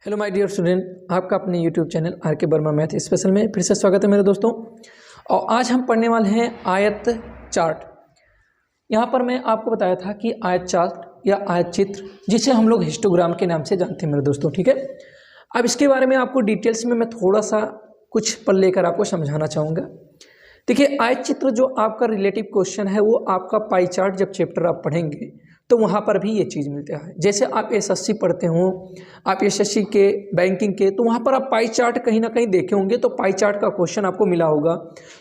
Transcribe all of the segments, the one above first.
Hello my dear student, आपका अपने YouTube channel are के वर्मा मैथ स्पेशल में फिर से स्वागत है मेरे दोस्तों। और आज हम पढ़ने वाले हैं आयत चार्ट। यहाँ पर मैं आपको बताया था कि आयत चार्ट या आयत चित्र, जिसे हम लोग हिस्टोग्राम के नाम से जानते हैं मेरे दोस्तों, ठीक है। अब इसके बारे में आपको डिटेल्स में मैं थोड़ा सा कुछ पल लेकर आपको समझाना चाहूँगा। देखिए, आयत चित्र जो आपका रिलेटिव क्वेश्चन है वो आपका पाई चार्ट जब चैप्टर आप पढ़ेंगे तो वहाँ पर भी ये चीज़ मिलता है। जैसे आप एसएससी पढ़ते हो, आप एसएससी के बैंकिंग के, तो वहाँ पर आप पाई चार्ट कहीं ना कहीं देखे होंगे, तो पाई चार्ट का क्वेश्चन आपको मिला होगा,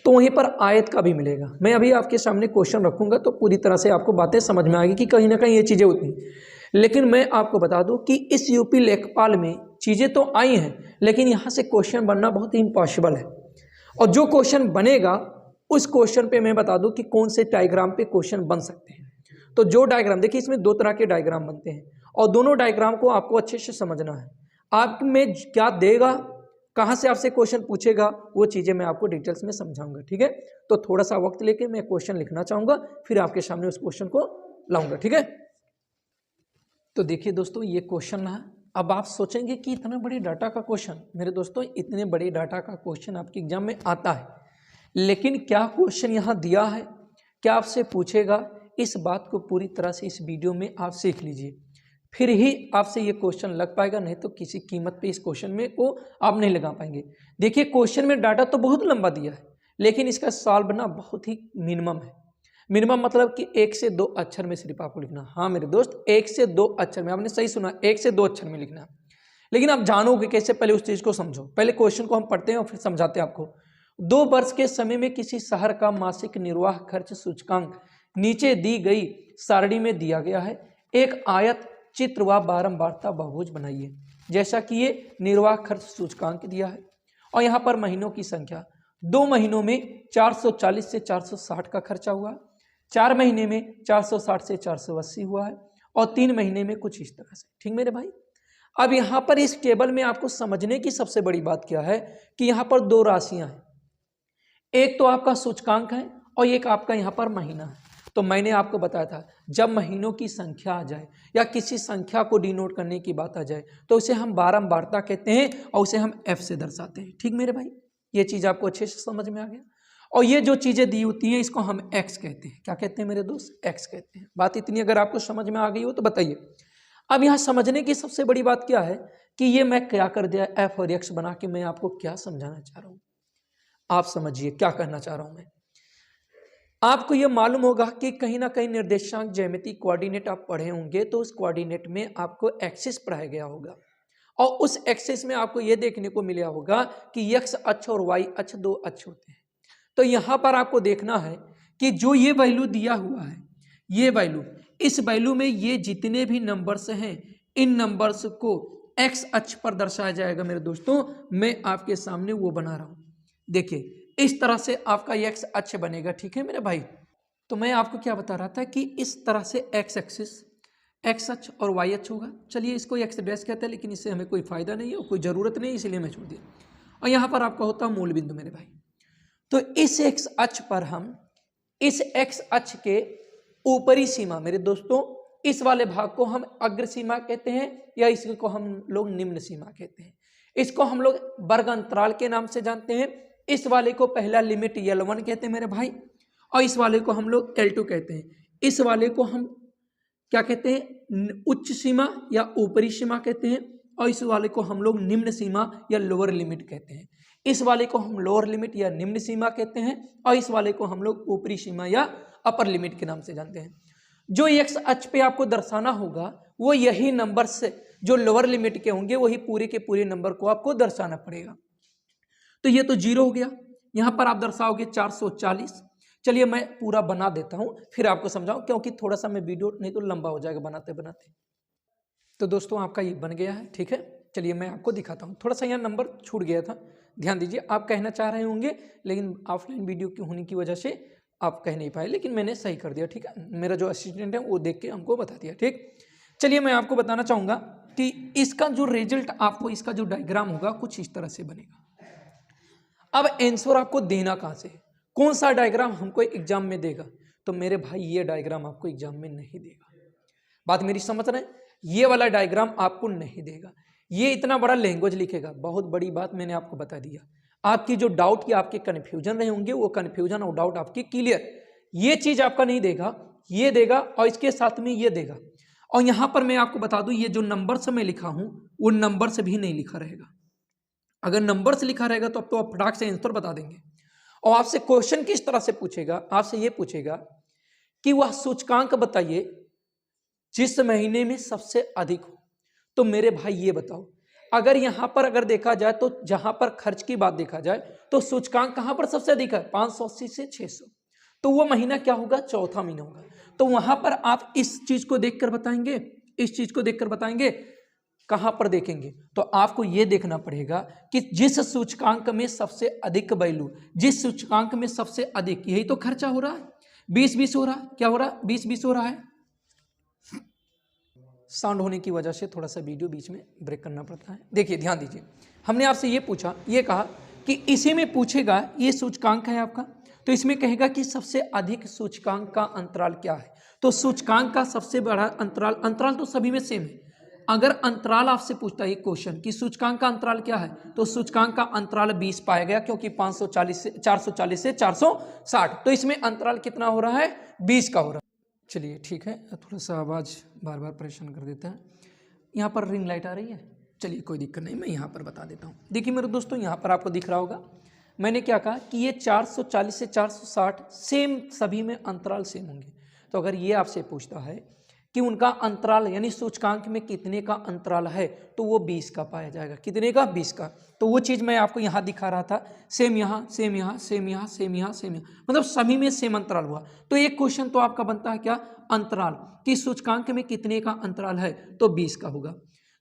तो वहीं पर आयत का भी मिलेगा। मैं अभी आपके सामने क्वेश्चन रखूँगा तो पूरी तरह से आपको बातें समझ में आएगी कि कहीं ना कहीं ये चीज़ें होती हैं। लेकिन मैं आपको बता दूँ कि इस यूपी लेखपाल में चीज़ें तो आई हैं, लेकिन यहाँ से क्वेश्चन बनना बहुत ही इम्पॉसिबल है। और जो क्वेश्चन बनेगा उस क्वेश्चन पे मैं बता दूं कि कौन से डायग्राम पे क्वेश्चन बन सकते हैं। तो जो डायग्राम, देखिए इसमें दो तरह के डायग्राम बनते हैं और दोनों डायग्राम को आपको अच्छे से समझना है। आप में क्या देगा, कहाँ से आपसे क्वेश्चन पूछेगा, वो चीज़ें मैं आपको डिटेल्स में समझाऊंगा, ठीक है। तो थोड़ा सा वक्त लेके मैं क्वेश्चन लिखना चाहूँगा, फिर आपके सामने उस क्वेश्चन को लाऊंगा, ठीक है। तो देखिए दोस्तों, ये क्वेश्चन है। अब आप सोचेंगे कि इतना बड़े डाटा का क्वेश्चन, मेरे दोस्तों इतने बड़े डाटा का क्वेश्चन आपके एग्जाम में आता है, लेकिन क्या क्वेश्चन यहाँ दिया है, क्या आपसे पूछेगा, इस बात को पूरी तरह से इस वीडियो में आप सीख लीजिए, फिर ही आपसे ये क्वेश्चन लग पाएगा, नहीं तो किसी कीमत पे इस क्वेश्चन में को आप नहीं लगा पाएंगे। देखिए, क्वेश्चन में डाटा तो बहुत लंबा दिया है, लेकिन इसका सॉल्व ना बहुत ही मिनिमम है। मिनिमम मतलब कि 1 से 2 अक्षर में सिर्फ आपको लिखना। हाँ मेरे दोस्त, 1 से 2 अक्षर में, आपने सही सुना, 1 से 2 अक्षर में लिखना। लेकिन आप जानोगे कैसे, पहले उस चीज़ को समझो। पहले क्वेश्चन को हम पढ़ते हैं और फिर समझाते हैं आपको। 2 वर्ष के समय में किसी शहर का मासिक निर्वाह खर्च सूचकांक नीचे दी गई सारणी में दिया गया है। एक आयत चित्र व बारंबारता बहुभुज बनाइए। जैसा कि ये निर्वाह खर्च सूचकांक दिया है और यहाँ पर महीनों की संख्या, 2 महीनों में 440 से 460 का खर्चा हुआ, 4 महीने में 460 से 480 हुआ है और 3 महीने में कुछ इस तरह से, ठीक मेरे भाई। अब यहाँ पर इस टेबल में आपको समझने की सबसे बड़ी बात क्या है कि यहाँ पर 2 राशियां हैं, एक तो आपका सूचकांक है और एक आपका यहाँ पर महीना है। तो मैंने आपको बताया था, जब महीनों की संख्या आ जाए या किसी संख्या को डिनोट करने की बात आ जाए तो उसे हम बारंबारता कहते हैं और उसे हम एफ से दर्शाते हैं, ठीक मेरे भाई। ये चीज़ आपको अच्छे से समझ में आ गया। और ये जो चीज़ें दी होती हैं इसको हम एक्स कहते हैं। क्या कहते हैं मेरे दोस्त? एक्स कहते हैं। बात इतनी अगर आपको समझ में आ गई हो तो बताइए। अब यहाँ समझने की सबसे बड़ी बात क्या है कि ये मैं क्या कर दिया, एफ और एक्स बना के मैं आपको क्या समझाना चाह रहा हूँ। आप समझिए क्या कहना चाह रहा हूँ मैं। आपको यह मालूम होगा कि कहीं ना कहीं निर्देशांक ज्यामिति कोऑर्डिनेट आप पढ़े होंगे, तो उस कोऑर्डिनेट में आपको एक्सिस पढ़ाया गया होगा और उस एक्सिस में आपको यह देखने को मिला होगा कि एक्स अक्ष और वाई अक्ष 2 अक्ष होते हैं। तो यहाँ पर आपको देखना है कि जो ये वैल्यू दिया हुआ है, ये वैल्यू, इस वैल्यू में ये जितने भी नंबर्स हैं, इन नंबर्स को एक्स अक्ष पर दर्शाया जाएगा मेरे दोस्तों। मैं आपके सामने वो बना रहा हूँ, देखिए इस तरह से आपका एक्स अक्ष बनेगा, ठीक है मेरे भाई। तो मैं आपको क्या बता रहा था कि इस तरह से एक्स एक्सिस, एक्स अक्ष और वाई अक्ष होगा। चलिए इसको एक्स डैश कहते हैं, लेकिन इससे हमें कोई फायदा नहीं है और कोई ज़रूरत नहीं, इसलिए मैं छोड़ दिया। और यहाँ पर आपका होता है मूल बिंदु मेरे भाई। तो इस एक्स अक्ष पर हम इस एक्स अक्ष के ऊपरी सीमा, मेरे दोस्तों इस वाले भाग को हम अग्र सीमा कहते हैं या इसको हम लोग निम्न सीमा कहते हैं। इसको हम लोग वर्ग अंतराल के नाम से जानते हैं। इस वाले को पहला लिमिट L1 कहते हैं मेरे भाई और इस वाले को हम लोग L2 कहते हैं। इस वाले को हम क्या कहते हैं, उच्च सीमा या ऊपरी सीमा कहते हैं और इस वाले को हम लोग निम्न सीमा या लोअर लिमिट कहते हैं। इस वाले को हम लोअर लिमिट या निम्न सीमा कहते हैं और इस वाले को हम लोग ऊपरी सीमा या अपर लिमिट के नाम से जानते हैं। जो एक्स अक्ष पे आपको दर्शाना होगा वो यही नंबर से जो लोअर लिमिट के होंगे वही पूरे के पूरे नंबर को आपको दर्शाना पड़ेगा। तो ये तो 0 हो गया, यहाँ पर आप दर्शाओगे 440। चलिए मैं पूरा बना देता हूँ फिर आपको समझाऊं, क्योंकि थोड़ा सा मैं वीडियो नहीं तो लंबा हो जाएगा बनाते बनाते। तो दोस्तों आपका ये बन गया है, ठीक है। चलिए मैं आपको दिखाता हूँ। थोड़ा सा यहाँ नंबर छूट गया था, ध्यान दीजिए। आप कहना चाह रहे होंगे लेकिन ऑफलाइन वीडियो की होने की वजह से आप कह नहीं पाए, लेकिन मैंने सही कर दिया, ठीक है। मेरा जो असिस्टेंट है वो देख के हमको बता दिया, ठीक। चलिए मैं आपको बताना चाहूँगा कि इसका जो रिजल्ट आपको, इसका जो डायग्राम होगा कुछ इस तरह से बनेगा। अब आंसर आपको देना कहाँ से, कौन सा डायग्राम हमको एग्जाम में देगा? तो मेरे भाई ये डायग्राम आपको एग्जाम में नहीं देगा। बात मेरी समझ रहे हैं? ये वाला डायग्राम आपको नहीं देगा। ये इतना बड़ा लैंग्वेज लिखेगा, बहुत बड़ी बात मैंने आपको बता दिया। आपकी जो डाउट या आपके कन्फ्यूजन रहे होंगे वो कन्फ्यूजन और डाउट आपकी क्लियर, ये चीज आपका नहीं देगा, ये देगा और इसके साथ में ये देगा। और यहां पर मैं आपको बता दूं, ये जो नंबर से मैं लिखा हूं वो नंबर से भी नहीं लिखा रहेगा। अगर नंबर से लिखा रहेगा तो अब तो आप फटाक से आंसर बता देंगे। और आपसे क्वेश्चन किस तरह से पूछेगा, आपसे ये पूछेगा कि वह सूचकांक बताइए जिस महीने में सबसे अधिक हो। तो मेरे भाई ये बताओ, अगर यहां पर अगर देखा जाए तो जहां पर खर्च की बात देखा जाए तो सूचकांक कहां पर सबसे अधिक है, 580 से 600, तो वो महीना क्या होगा, चौथा महीना होगा। तो वहां पर आप इस चीज को देखकर बताएंगे, इस चीज को देखकर बताएंगे, कहां पर देखेंगे, तो आपको यह देखना पड़ेगा कि जिस सूचकांक में सबसे अधिक वैल्यू, जिस सूचकांक में सबसे अधिक, यही तो खर्चा हो रहा है, 20-20 हो रहा है, क्या हो रहा है, 20-20 हो रहा है। साउंड होने की वजह से थोड़ा सा वीडियो बीच में ब्रेक करना पड़ता है। देखिए ध्यान दीजिए, हमने आपसे ये पूछा, ये कहा कि इसी में पूछेगा, ये सूचकांक है आपका, तो इसमें कहेगा कि सबसे अधिक सूचकांक का अंतराल क्या है। तो सूचकांक का सबसे बड़ा अंतराल, अंतराल तो सभी में सेम है। अगर अंतराल आपसे पूछता है क्वेश्चन कि सूचकांक का अंतराल क्या है, तो सूचकांक का अंतराल 20 पाया गया, क्योंकि 540 से 440 से 460, तो इसमें अंतराल कितना हो रहा है, 20 का हो रहा है। चलिए ठीक है, थोड़ा सा आवाज़ बार बार परेशान कर देता है। यहाँ पर रिंग लाइट आ रही है, चलिए कोई दिक्कत नहीं, मैं यहाँ पर बता देता हूँ। देखिए मेरे दोस्तों, यहाँ पर आपको दिख रहा होगा, मैंने क्या कहा कि ये 440 से 460 सेम, सभी में अंतराल सेम होंगे। तो अगर ये आपसे पूछता है कि उनका अंतराल यानी सूचकांक में कितने का अंतराल है, तो वो 20 का पाया जाएगा। कितने का, 20 का। तो वो चीज़ मैं आपको यहाँ दिखा रहा था, सेम यहाँ, सेम यहाँ, सेम यहाँ, सेम यहाँ, सेम यहाँ, मतलब सभी में सेम अंतराल हुआ। तो एक क्वेश्चन तो आपका बनता है क्या, अंतराल, कि सूचकांक में कितने का अंतराल है, तो 20 का होगा।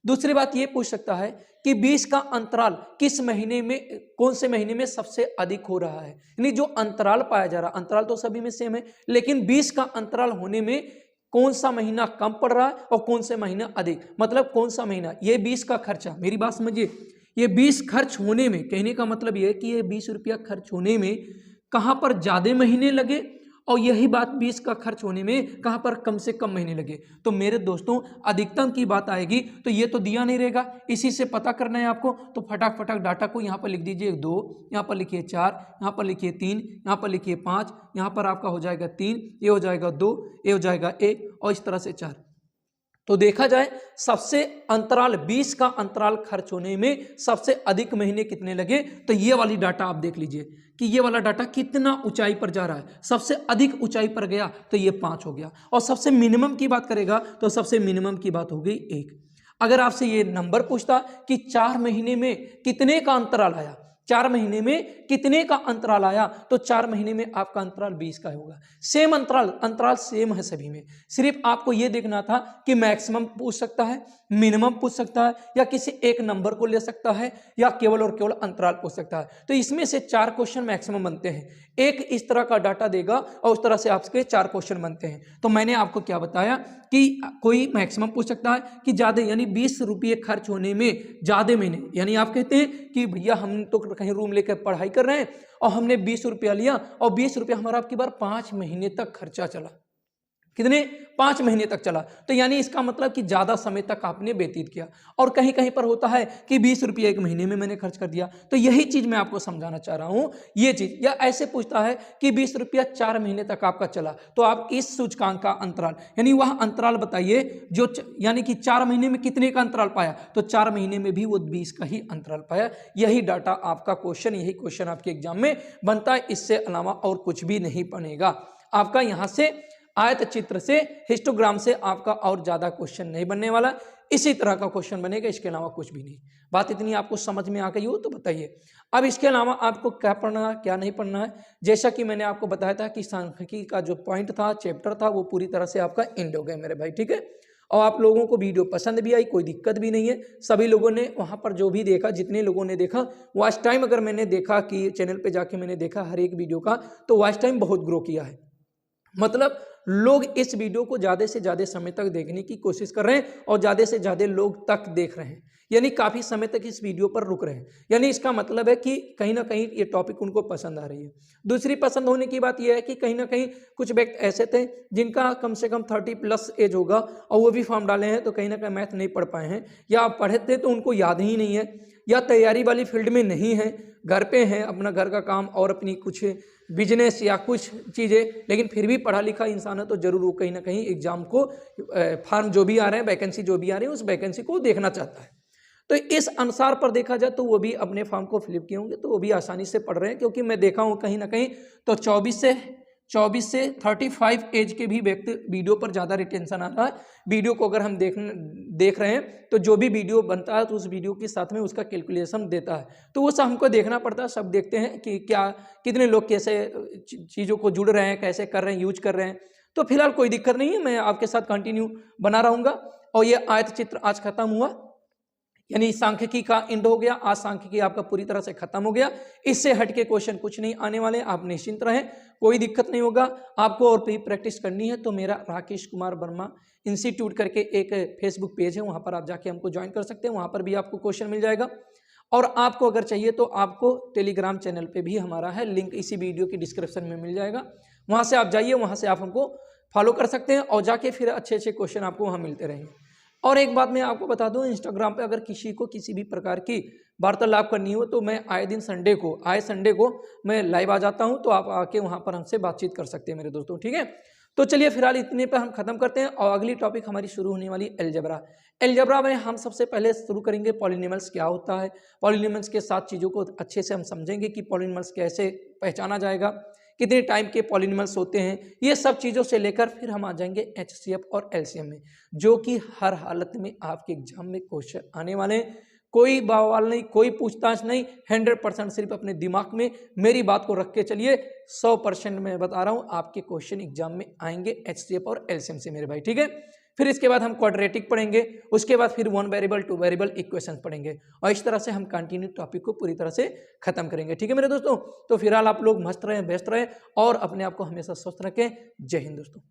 दूसरी बात ये पूछ सकता है कि 20 का अंतराल किस महीने में, कौन से महीने में सबसे अधिक हो रहा है, यानी जो अंतराल पाया जा रहा है, अंतराल तो सभी में सेम है, लेकिन 20 का अंतराल होने में कौन सा महीना कम पड़ रहा है और कौन से महीना अधिक, मतलब कौन सा महीना, ये 20 का खर्चा, मेरी बात समझिए, ये 20 खर्च होने में, कहने का मतलब ये है कि ये 20 रुपया खर्च होने में कहाँ पर ज़्यादा महीने लगे, और यही बात 20 का खर्च होने में कहाँ पर कम से कम महीने लगे। तो मेरे दोस्तों अधिकतम की बात आएगी तो ये तो दिया नहीं रहेगा, इसी से पता करना है आपको। तो फटाक फटाक डाटा को यहाँ पर लिख दीजिए 2, यहाँ पर लिखिए 4, यहाँ पर लिखिए 3, यहाँ पर लिखिए 5, यहाँ पर आपका हो जाएगा 3, ये हो जाएगा 2, ये हो जाएगा 1, और इस तरह से 4। तो देखा जाए सबसे अंतराल 20 का अंतराल खर्च होने में सबसे अधिक महीने कितने लगे, तो ये वाली डाटा आप देख लीजिए कि ये वाला डाटा कितना ऊंचाई पर जा रहा है, सबसे अधिक ऊंचाई पर गया तो ये 5 हो गया, और सबसे मिनिमम की बात करेगा तो सबसे मिनिमम की बात हो गई 1। अगर आपसे ये नंबर पूछता कि 4 महीने में कितने का अंतराल आया, 4 महीने में कितने का अंतराल आया, तो 4 महीने में आपका अंतराल 20 का होगा। सेम अंतराल, अंतराल सेम है सभी में, सिर्फ आपको यह देखना था कि मैक्सिमम पूछ सकता है, मिनिमम पूछ सकता है, या किसी एक नंबर को ले सकता है, या केवल और केवल अंतराल पूछ सकता है। तो इसमें से 4 क्वेश्चन मैक्सिमम बनते हैं, एक इस तरह का डाटा देगा और उस तरह से आपके 4 क्वेश्चन बनते हैं। तो मैंने आपको क्या बताया कि कोई मैक्सिमम पूछ सकता है कि ज़्यादा, यानी 20 रुपये खर्च होने में ज़्यादा महीने, यानी आप कहते हैं कि भैया हम तो कहीं रूम लेकर पढ़ाई कर रहे हैं और हमने 20 रुपया लिया और 20 रुपया हमारा आपकी बार 5 महीने तक खर्चा चला। कितने, 5 महीने तक चला, तो यानी इसका मतलब कि ज़्यादा समय तक आपने व्यतीत किया। और कहीं कहीं पर होता है कि 20 रुपये 1 महीने में मैंने खर्च कर दिया। तो यही चीज़ मैं आपको समझाना चाह रहा हूँ, ये चीज़। या ऐसे पूछता है कि 20 रुपया 4 महीने तक आपका चला, तो आप इस सूचकांक का अंतराल, यानी वह अंतराल बताइए जो यानी कि 4 महीने में कितने का अंतराल पाया, तो 4 महीने में भी वो 20 का ही अंतराल पाया। यही डाटा आपका क्वेश्चन, यही क्वेश्चन आपके एग्जाम में बनता है, इससे अलावा और कुछ भी नहीं बनेगा आपका। यहाँ से आयत चित्र से, हिस्टोग्राम से आपका और ज़्यादा क्वेश्चन नहीं बनने वाला, इसी तरह का क्वेश्चन बनेगा, इसके अलावा कुछ भी नहीं। बात इतनी आपको समझ में आ गई हो तो बताइए। अब इसके अलावा आपको क्या पढ़ना है, क्या नहीं पढ़ना है। जैसा कि मैंने आपको बताया था कि सांख्यिकी का जो पॉइंट था, चैप्टर था, वो पूरी तरह से आपका एंड हो गया मेरे भाई, ठीक है। और आप लोगों को वीडियो पसंद भी आई, कोई दिक्कत भी नहीं है। सभी लोगों ने वहाँ पर जो भी देखा, जितने लोगों ने देखा, वॉच टाइम अगर मैंने देखा कि चैनल पर जाके मैंने देखा हर एक वीडियो का, तो वॉच टाइम बहुत ग्रो किया है। मतलब लोग इस वीडियो को ज़्यादा से ज़्यादा समय तक देखने की कोशिश कर रहे हैं और ज़्यादा से ज़्यादा लोग तक देख रहे हैं। यानी काफ़ी समय तक इस वीडियो पर रुक रहे हैं, यानी इसका मतलब है कि कहीं ना कहीं ये टॉपिक उनको पसंद आ रही है। दूसरी पसंद होने की बात यह है कि कहीं ना कहीं कुछ व्यक्ति ऐसे थे जिनका कम से कम 30+ एज होगा और वो भी फॉर्म डाले हैं, तो कहीं ना कहीं मैथ नहीं पढ़ पाए हैं, या पढ़े थे तो उनको याद ही नहीं है, या तैयारी वाली फील्ड में नहीं है, घर पे हैं, अपना घर का काम और अपनी कुछ बिजनेस या कुछ चीज़ें, लेकिन फिर भी पढ़ा लिखा इंसान है तो जरूर वो कहीं ना कहीं एग्जाम को, फॉर्म जो भी आ रहे हैं, वैकेंसी जो भी आ रही है, उस वैकेंसी को देखना चाहता है। तो इस अनुसार पर देखा जाए तो वो भी अपने फॉर्म को फिलअप किए होंगे, तो वो भी आसानी से पढ़ रहे हैं, क्योंकि मैं देखा हूँ कहीं ना कहीं तो 24 से 35 एज के भी व्यक्ति वीडियो पर ज़्यादा रिटेंशन आ रहा है। वीडियो को अगर हम देख रहे हैं तो जो भी वीडियो बनता है तो उस वीडियो के साथ में उसका कैलकुलेशन देता है, तो वो सब हमको देखना पड़ता है। सब देखते हैं कि क्या कितने लोग कैसे चीज़ों को जुड़ रहे हैं, कैसे कर रहे हैं, यूज कर रहे हैं। तो फिलहाल कोई दिक्कत नहीं है, मैं आपके साथ कंटिन्यू बना रहूँगा। और ये आयत चित्र आज खत्म हुआ, यानी सांख्यिकी का एंड हो गया। आज सांख्यिकी आपका पूरी तरह से खत्म हो गया, इससे हटके क्वेश्चन कुछ नहीं आने वाले, आप निश्चिंत रहें, कोई दिक्कत नहीं होगा। आपको और भी प्रैक्टिस करनी है तो मेरा राकेश कुमार वर्मा इंस्टीट्यूट करके एक फेसबुक पेज है, वहां पर आप जाके हमको ज्वाइन कर सकते हैं, वहां पर भी आपको क्वेश्चन मिल जाएगा। और आपको अगर चाहिए तो आपको टेलीग्राम चैनल पे भी हमारा है, लिंक इसी वीडियो की डिस्क्रिप्शन में मिल जाएगा, वहां से आप जाइए, वहां से आप हमको फॉलो कर सकते हैं और जाके फिर अच्छे अच्छे क्वेश्चन आपको वहां मिलते रहेंगे। और एक बात मैं आपको बता दूं, इंस्टाग्राम पे अगर किसी को किसी भी प्रकार की वार्तालाप करनी हो तो मैं आए संडे को मैं लाइव आ जाता हूं, तो आप आके वहां पर हमसे बातचीत कर सकते हैं मेरे दोस्तों, ठीक है। तो चलिए फिलहाल इतने पे हम खत्म करते हैं और अगली टॉपिक हमारी शुरू होने वाली अलजेब्रा। अलजेब्रा में हम सबसे पहले शुरू करेंगे पॉलिनॉमियल्स क्या होता है, पॉलिनॉमियल्स के साथ चीज़ों को अच्छे से हम समझेंगे कि पॉलिनॉमियल्स कैसे पहचाना जाएगा, कितने टाइप के पॉलिनॉमियल्स होते हैं, ये सब चीज़ों से लेकर फिर हम आ जाएंगे एचसीएफ और एलसीएम में, जो कि हर हालत में आपके एग्जाम में क्वेश्चन आने वाले हैं। कोई बवाल नहीं, कोई पूछताछ नहीं, 100% सिर्फ अपने दिमाग में मेरी बात को रख के चलिए, 100% मैं बता रहा हूँ आपके क्वेश्चन एग्जाम में आएंगे एचसीएफ और एलसीएम से मेरे भाई, ठीक है। फिर इसके बाद हम क्वाड्रेटिक पढ़ेंगे, उसके बाद फिर 1 वेरिएबल 2 वेरिएबल इक्वेशन पढ़ेंगे, और इस तरह से हम कंटिन्यू टॉपिक को पूरी तरह से खत्म करेंगे, ठीक है मेरे दोस्तों। तो फिलहाल आप लोग मस्त रहें, व्यस्त रहें और अपने आप को हमेशा स्वस्थ रखें। जय हिंद दोस्तों।